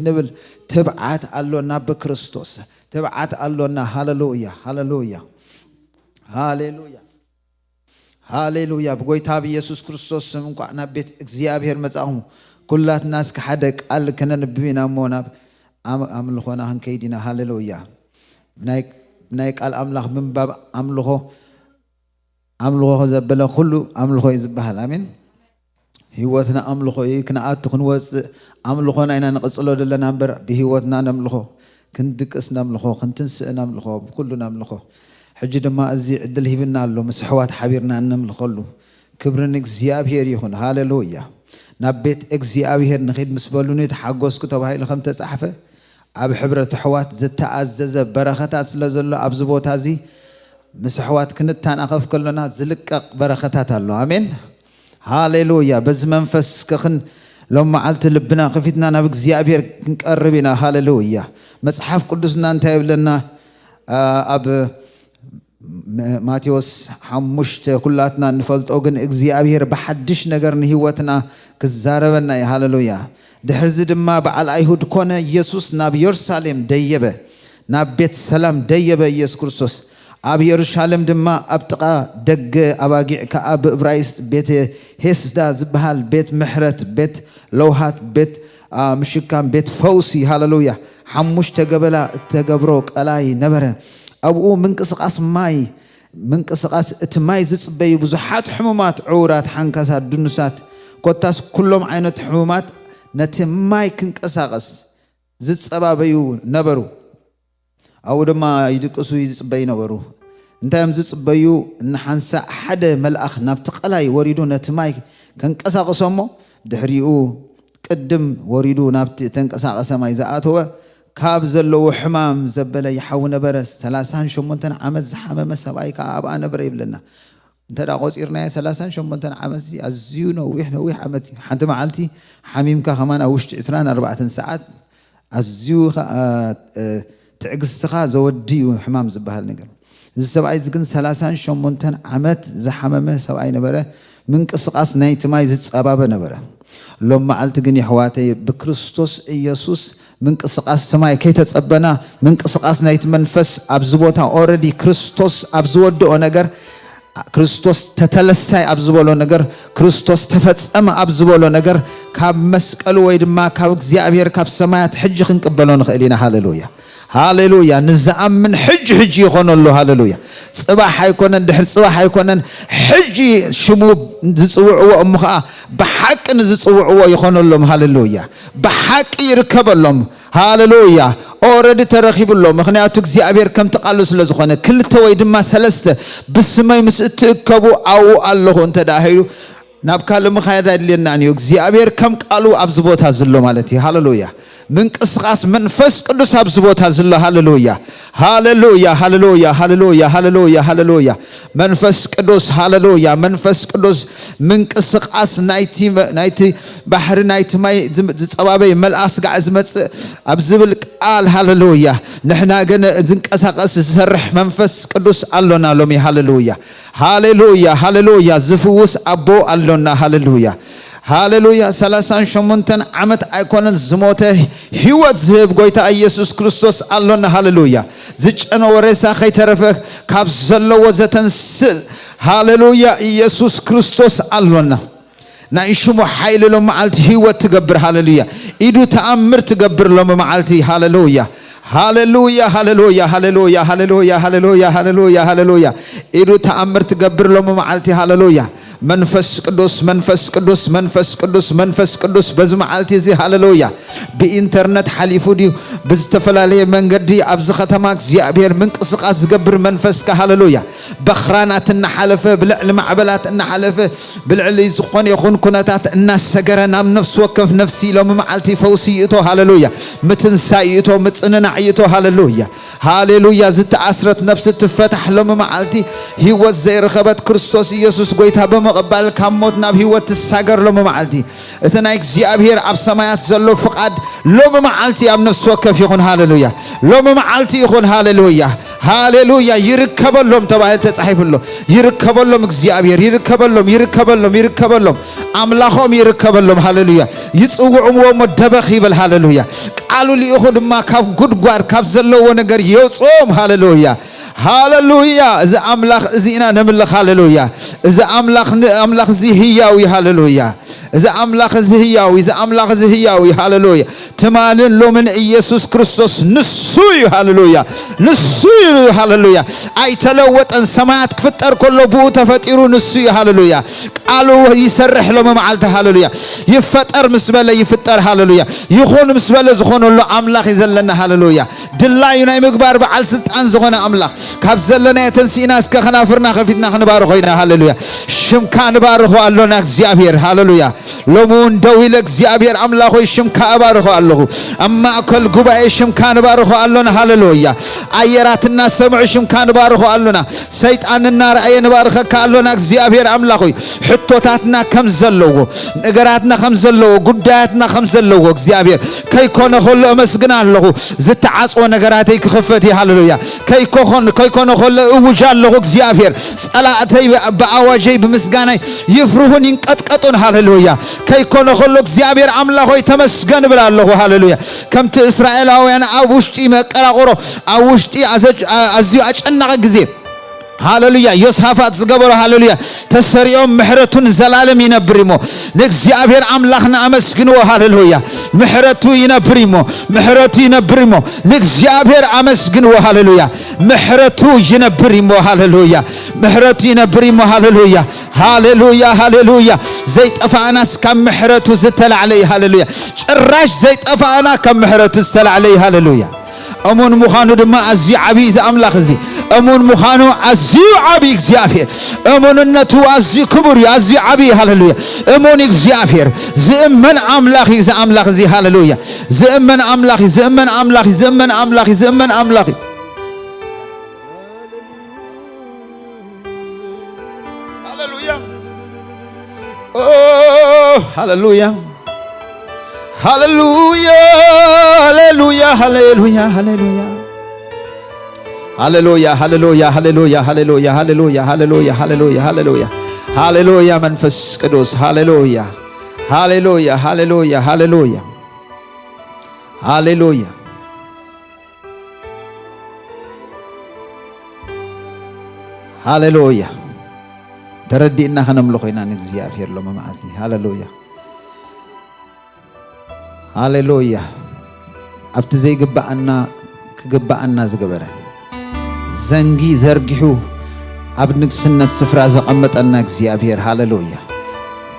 خنبل تبعات ألونا بكريستوس تبعات ألونا هاللويا هاللويا هاللويا هاللويا بقول تابي يسوع كريستوس منكو أنا بيت إخزيابير مزاهم كلات ناس كحدك قال كنا نبينا مونا أمل خونا هنكيدنا هاللويا بنايك قال أملاخ من باب أملوه زبلا كله أملوه يزبها آمين هيوتنا أملوه يكنا أتخن وز أملوه أنا نقصله دلنا نبر بهيوتنا نملوه كندك اسنا نملوه كنتنس نملوه كلنا نملوه حجد ما أزي عدل هبنا له مسحوات حبيرنا نملوه له كبرنا إكزياب هير يخون هاللويا نبيت إكزياب هير نخيد مسبلوني تحجوز كتب هاي لخم تسحفه أب حبرة حوات زت عزز بركات أسلزل أبزبوت هذه مسحوات كنت تناقف كلنا زلك بركات الله آمين هاللويا بزمن فس كخن لما علت لبنا خفتنا نبك زيابير قربنا هاللويا مصحف قدسنا انتهي لنا أب ماتيوس حمشت كلاتنا نفلت أوجن إكزيابير بحدش نجرن هوتنا كزاربنا هاللويا دحرز دما بعل أيهود كونه يسوع نبي يرسالم ديبه نبيت سلام ديبه يسوع كريستوس أبي يرشالم دما أبتقى دق أباجع كأب إبرايس بيت هسدا زبهال بيت محرت بيت لوهات بيت مشكام بيت فوسي هاللويا حمش تقبلا تقبروك ألاي نبره أبو منقصقاس ماي منقصقاس اتماي زصبي بزحات حمومات عورات حنكسات دنسات قطاس كلهم عينت حمومات نتماي كنقصقاس زصبابيو نبرو أو دما يدقسو يصبي نبرو انت يمزصبيو نحنسا حدا ملأخ نابتقلاي وريدو نتماي كنقصقسمو دحريو قدم وريدو نابت تنقصقس ما يزاتو كاب زلو حمام زبله يحاو نبرس 38 عمت زحمه سباي كاب انا بري بلنا انت دا قصيرنا 38 عمت ازيو نو ويح عمتي حنت معلتي حميمك كمان اوش 24 ساعات ازيو تعقستخا زوديو حمام زبهال نغير زي سباي زكن 38 عمت زحمه سباي نبره من قسقاس نايت ماي زصبابه نبره لما علت غني حواتي بكريستوس يسوع من قسقاس سماي كي تصبنا من قسقاس نايت منفس ابزبوتا اوريدي كريستوس ابزودو ነገር ክርስቶስ ተተለሳይ አብዝቦሎ ነገር ክርስቶስ ተፈጸመ አብዝቦሎ ነገር ካብ መስቀል ወይ ድማ ካብ እግዚአብሔር ካብ ሰማያት ሕጅ ክንቀበሎ ንኽእሊና ሃሌሉያ ሃሌሉያ ንዝአምን ሕጅ ይኾነሉ ሃሌሉያ ጽባሕ አይኮነን ድሕር ጽባሕ አይኮነን ሕጅ ሽሙ ዝጽውዕዎ እምኻ በሐቅ ዝጽውዕዎ ይኾነሎም ሃሌሉያ በሐቅ ይርከበሎም ሃሌሉያ ኦሬዲ ተረኺብሎ ምክንያቱ እግዚአብሔር ከም ተቃሉ ስለዝኾነ ክልተ ወይ ድማ ሰለስተ ብስመይ ምስእትከቡ አው አለሁ እንተ ዳሂሉ ናብ ካለ መኻይዳ ይደልናኒ እግዚአብሔር ከም ቃሉ አብዝቦታ ዝሎ ማለት ሃሌሉያ من قسقاس منفس قدوس أبزبوتا زلا هاللويا هاللويا هاللويا هاللويا هاللويا هاللويا منفس قدوس هاللويا منفس قدوس من قسقاس نايتي بحر نايت ماي صبابي ملأس قعزمت أبزبل قال هاللويا نحنا جن زنقسقاس زسرح منفس قدوس الله لومي هاللويا هاللويا هاللويا زفوس أبو الله هاللويا هاللويا 38 عمت ايكونن زموته هيوت زب غويتا ኢየሱስ ክርስቶስ አሎና ሃሌሉያ ዝጨኖ ወሬሳ ኸይተረፈ ካብ ዘለዎ ዘተንስል ሃሌሉያ ኢየሱስ ክርስቶስ አሎና ናይሽሙ ኃይል ለማዓልቲ ህይወት ትገብር ሃሌሉያ ኢዱ ተአምር ትገብር ለማዓልቲ ሃሌሉያ هاللويا هاللويا هاللويا هاللويا هاللويا هاللويا هاللويا ኢዱ ተአምር ትገብር ለማዓልቲ ሃሌሉያ منفس قدوس منفس قدوس منفس قدوس منفس قدوس بزمعالتي زي هاللويا بإنترنت حليفو دي بزتفلالي منقدي أبز ختماك زيابير من قسقاس قبر منفس كهاللويا بخرانات النحلفة بالعل معبلات النحلفة بالعل يزقون يخون كناتات الناس سقرنا من نفس وكف نفسي لو معالتي فوسيتو هاللويا متنسايتو متننعيتو هاللويا هاللويا زت أسرت نفس تفتح لو معالتي هو زي رخبت كريستوس يسوس قويتها مقبل كموتنا بهوت الساجر لو معلتي اتنايك زيابير اب سمايات زلو فقاد لو معلتي ام نفس وكف يكون هاللويا لو معلتي يكون هاللويا ሃሌሉያ ይርከበሎም ተባህል ተጻሒፍሎ ይርከበሎም እግዚአብሔር ይርከበሎም አምላኾም ይርከበሎም ሃሌሉያ ይጽውዕዎ መደበኽ ይብል ሃሌሉያ ቃሉ ሊእኹ ድማ ካብ ጉድጓድ ካብ ዘለዎ ነገር ይውጾም ሃሌሉያ እዚ አምላኽ እዚና ነምልኽ ሃሌሉያ እዚ አምላኽ እዚ ህያው ሃሌሉያ እዚ አምላኽ እዚ ህያው ሃሌሉያ ተማልን ሎምን ኢየሱስ ክርስቶስ ንሱ ሃሌሉያ አይተለወጠን ሰማያት ክፍጠር ከሎ ብኡ ተፈጢሩ ንሱ ሃሌሉያ ቃሉ ይሰርሕ ሎም መዓልተ ሃሌሉያ ይፈጠር ምስበለ ይፍጠር ሃሌሉያ ይኹን ምስበለ ዝኾነሎ አምላኽ ይዘለና ሃሌሉያ ድላዩ ናይ ምግባር በዓል ስልጣን ዝኾነ አምላኽ ካብ ዘለና የተንሲና እስከ ከናፍርና ከፊትና ክንባርኾ ኢና ሃሌሉያ ሽምካ ንባርኾ አሎና እግዚአብሔር ሃሌሉያ ሎሙን ደዊለ እግዚአብሔር አምላኽ ሆይ ሽምካ ባርኾ አለሁ አማእከል ጉባኤ ሽምካ ንባርኾ አሎና ሃሌሉያ አየራትና ሰምዕ ሽምካ ንባርኾ አሎና ሰይጣንና ራእየ ንባርኸካ አሎና እግዚአብሔር አምላኽ ሆይ ሕቶታትና ከም ዘለዎ ነገራትና ከም ዘለዎ ጉዳያትና ከም ዘለዎ እግዚአብሔር ከይኮነ ኸሎ መስግና አለሁ ዝተዓጽወ ነገራተይ ክኽፈት ሃሌሉያ ከይኮነ ኸሎ እውጃ አለሁ እግዚአብሔር ጸላእተይ በአዋጀይ በምስጋናይ ይፍሩሁን ይንቀጥቀጡን ሃሌሉያ ከይኮነ ኸሎ እግዚአብሔር አምላኽ ሆይ ተመስገን ብላለሁ ሃሌሉያ ከምቲ እስራኤላውያን ኣብ ውሽጢ መቀራቆሮ ኣብ ውሽጢ አዝዩ አጨናቀ ጊዜ ሃሌሉያ ዮሳፋት ዝገበሮ ሃሌሉያ ተሰሪዮም ምሕረቱን ዘላለም ይነብርሞ ለእግዚአብሔር አምላኽና አመስግንዎ ሃሌሉያ ምሕረቱ ይነብርሞ ለእግዚአብሔር አመስግንዎ ሃሌሉያ ምሕረቱ ይነብርሞ ሃሌሉያ ዘይጠፋናስ ከም ምሕረቱ ዝተላዕለ ሃሌሉያ ጭራሽ ዘይጠፋና ከም ምሕረቱ ዝተላዕለ ሃሌሉያ أمون مخانو دم أزي عبي إذا أملاخ زي أمون مخانو أزي عبي إخزيافير أمون النتو أزي كبري أزي عبي هاللويا أمون إخزيافير زمن أملاخ إذا أملاخ زي هاللويا زمن أملاخ هاللويا هاللويا هاللويا هاللويا هاللويا هاللويا هاللويا هاللويا هاللويا هاللويا هاللويا هاللويا هاللويا هاللويا منفس قدوس هاللويا هاللويا هاللويا هاللويا هاللويا هاللويا تردي إنها نملكينا نجزيها في الله معتي هاللويا هاللويا أفتزي قبعنا زقبره زنجي زرقحو أبنك سنة سفرة زقمت أنا እግዚአብሔር هاللويا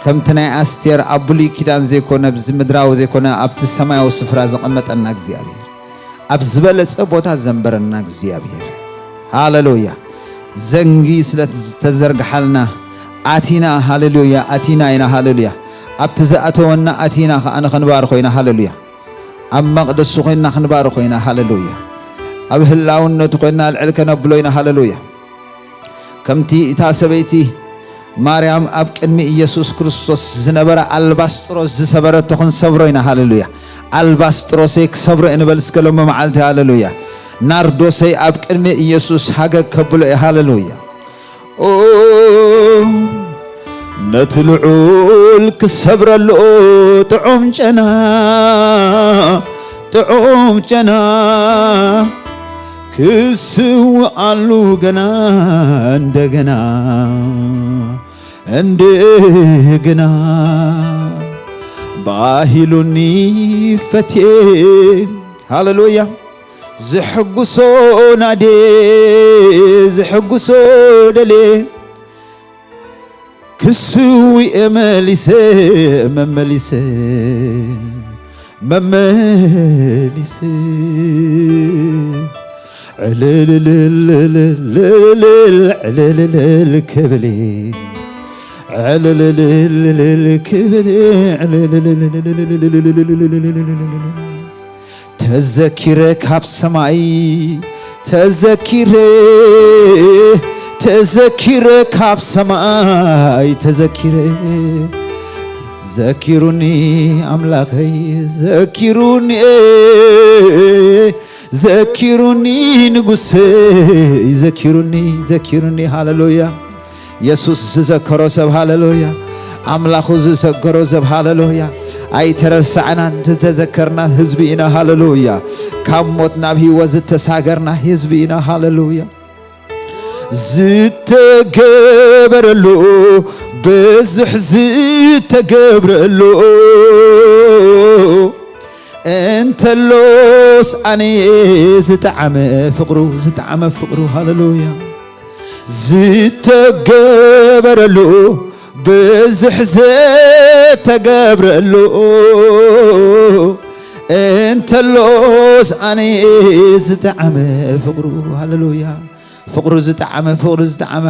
كم تناي أستير أبولي كدان زي كونه بزمدراو زي كونه أبت السماء وسفرة زقمت أنا እግዚአብሔር أبزبل صبوتا زنبرنا እግዚአብሔር هاللويا زنجي سلت تزرقحلنا آتينا هاللويا آتينا إنا هاللويا أبتزأتونا آتينا أنا خنبار خوينا هاللويا أما قدس خوينا خنبار خوينا هاللويا أبهلاون تقولنا العلكنا بلوينا هاللويا كم تي تاسبيتي مريم أبكنمي يسوع كريستوس زنبرة الباستروس زسبرة تكون صبرينا هاللويا الباستروسيك صبر إن بالسكلم معلت هاللويا ناردوسي أبكنمي يسوع حاجة قبل هاللويا نتلعول كصبر له طعم جنا كسو علو جنا عندنا باهلوني فتي هاللويا زحقسو نادي زحقسو دلي كسوي مملسة علل كبلي تذكرك هاب سماي تذكرك هاب سماي ذكروني أملاخي ዘኪሩኒ ንጉሴ ዘኪሩኒ ሃሌሉያ ኢየሱስ ዝዘከሮ ሰብ ሃሌሉያ አምላኹ ዝዘከሮ ሰብ ሃሌሉያ አይተረሳዕና ተዘከርና ህዝብ ኢና ሃሌሉያ ካብ ሞት ናብ ህይወት ዝተሳገርና ህዝብ ኢና ሃሌሉያ ዝተገበረሉ ብዙሕ ዝተገብረሉ እንተሎስ አኔ ዝተዓመ ፍቅሩ ሃሌሉያ ዝተገበረሉ ብዙሕ ዝተገብረሉ እንተሎስ አኔ ዝተዓመ ፍቅሩ ሃሌሉያ ፍቅሩ ዝተዓመ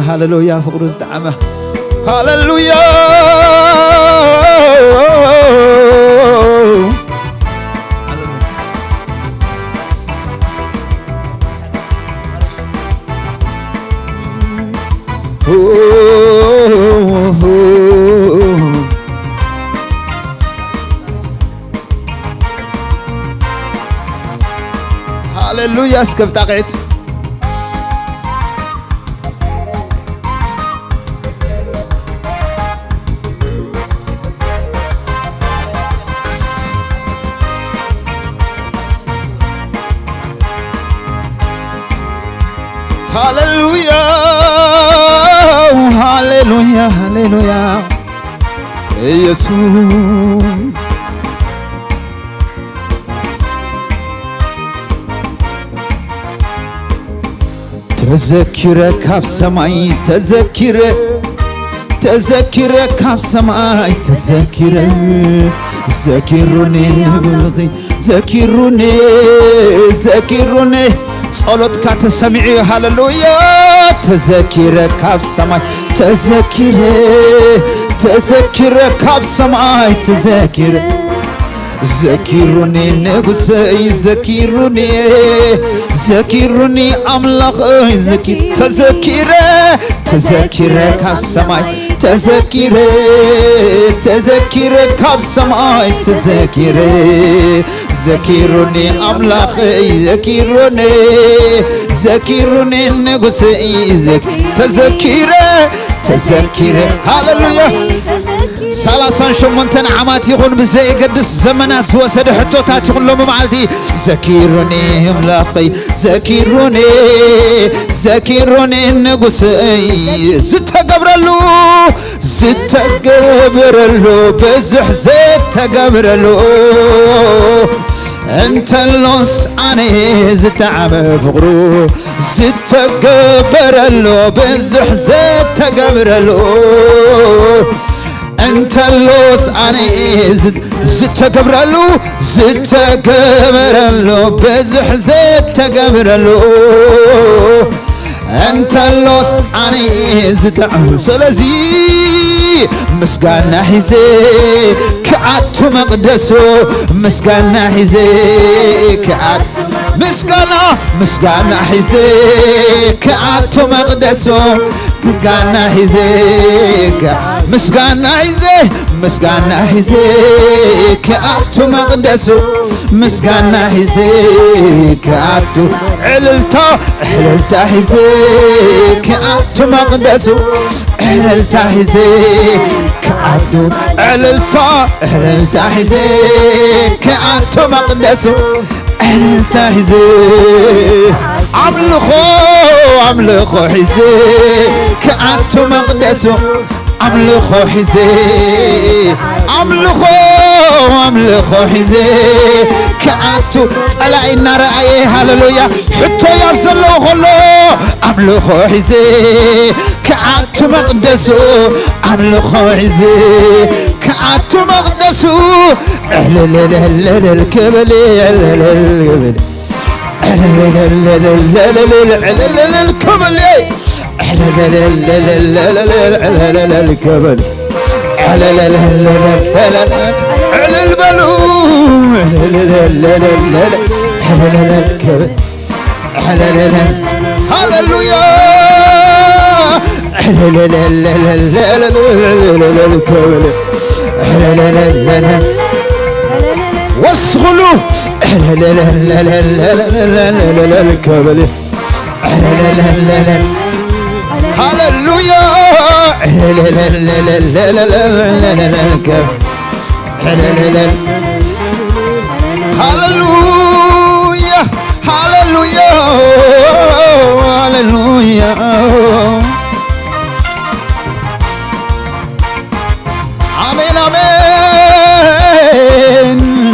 ሃሌሉያ ፍቅሩ ዝተዓመ ሃሌሉያ ሃሌሉያ እስከብጣቂት ሃሌሉያ ሃሌሉያ ሃሌሉያ ኢየሱስ ተዘኪረ ካብ ሰማይ ተዘኪረ ካብ ሰማይ ተዘኪረ ዘኪሩኒ ንብልኺ ዘኪሩኒ ጸሎትካ ተሰሚዑ ሃሌሉያ ተዘኪረ ካብ ሰማይ ተዘኪረ ካብ ሰማይ ተዘኪረ ዘኪሩኒ ንጉሰይ ዘኪሩኒ አምላኸይ ተዘኪረ ካብ ሰማይ ተዘኪረ ካብ ሰማይ ዘኪሩኒ አምላኸይ ዘኪሩኒ ንጉሰይ ተዘኪረ ሃሌሉያ 38 ዓመት ይኹን ብዘይ ገድስ ዘመናት ወሰደ ሕቶታት ይኹን ሎሚ መዓልቲ ዘኪሩኒ አምላኸይ ዘኪሩኒ ንጉሰይ ዝተገብረሉ ብዙሕ ዝተገብረሉ እንተሎስ አኔ ዝተዓመ ፍቅሩ ዝተገበረሉ ብዙሕ ዝተገብረሉ እንተሎስ አኔ ዝተገብረሉ ብዙሕ ዝተገብረሉ እንተሎስ አኔ ዝተዓመ ስለዚ ምስጋና ሒዜ ክኣቱ መቅደሱ ምስጋና ሒዜ ክኣቱ ምስጋና ሒዜ ክኣቱ መቅደሱ ምስጋና ሒዜ ክኣቱ መቅደሱ ምስጋና ሒዜ ክኣቱ ዕልልታ ሒዜ ክኣቱ መቅደሱ ዕልልታ ሒዜ ክኣቱ ዕልልታ ሒዜ ክኣቱ መቅደሱ ዕልልታ ሒዜ አምልኾ ሒዜ ክኣቱ መቅደሱ አምልኾ ሒዜ ክኣቱ ጸላኢ እናረአየ ሃሌሉያ ሕቶ ያብ ዘለዎ ኸሎ አምልኾ ሒዜ ክኣቱ መቅደሱ አምልኾ ሒዜ ክኣቱ መቅደሱ ዕልልልልል ክብል ክብል ሃሌሉያ ወስኹሉ هاللويا هاللويا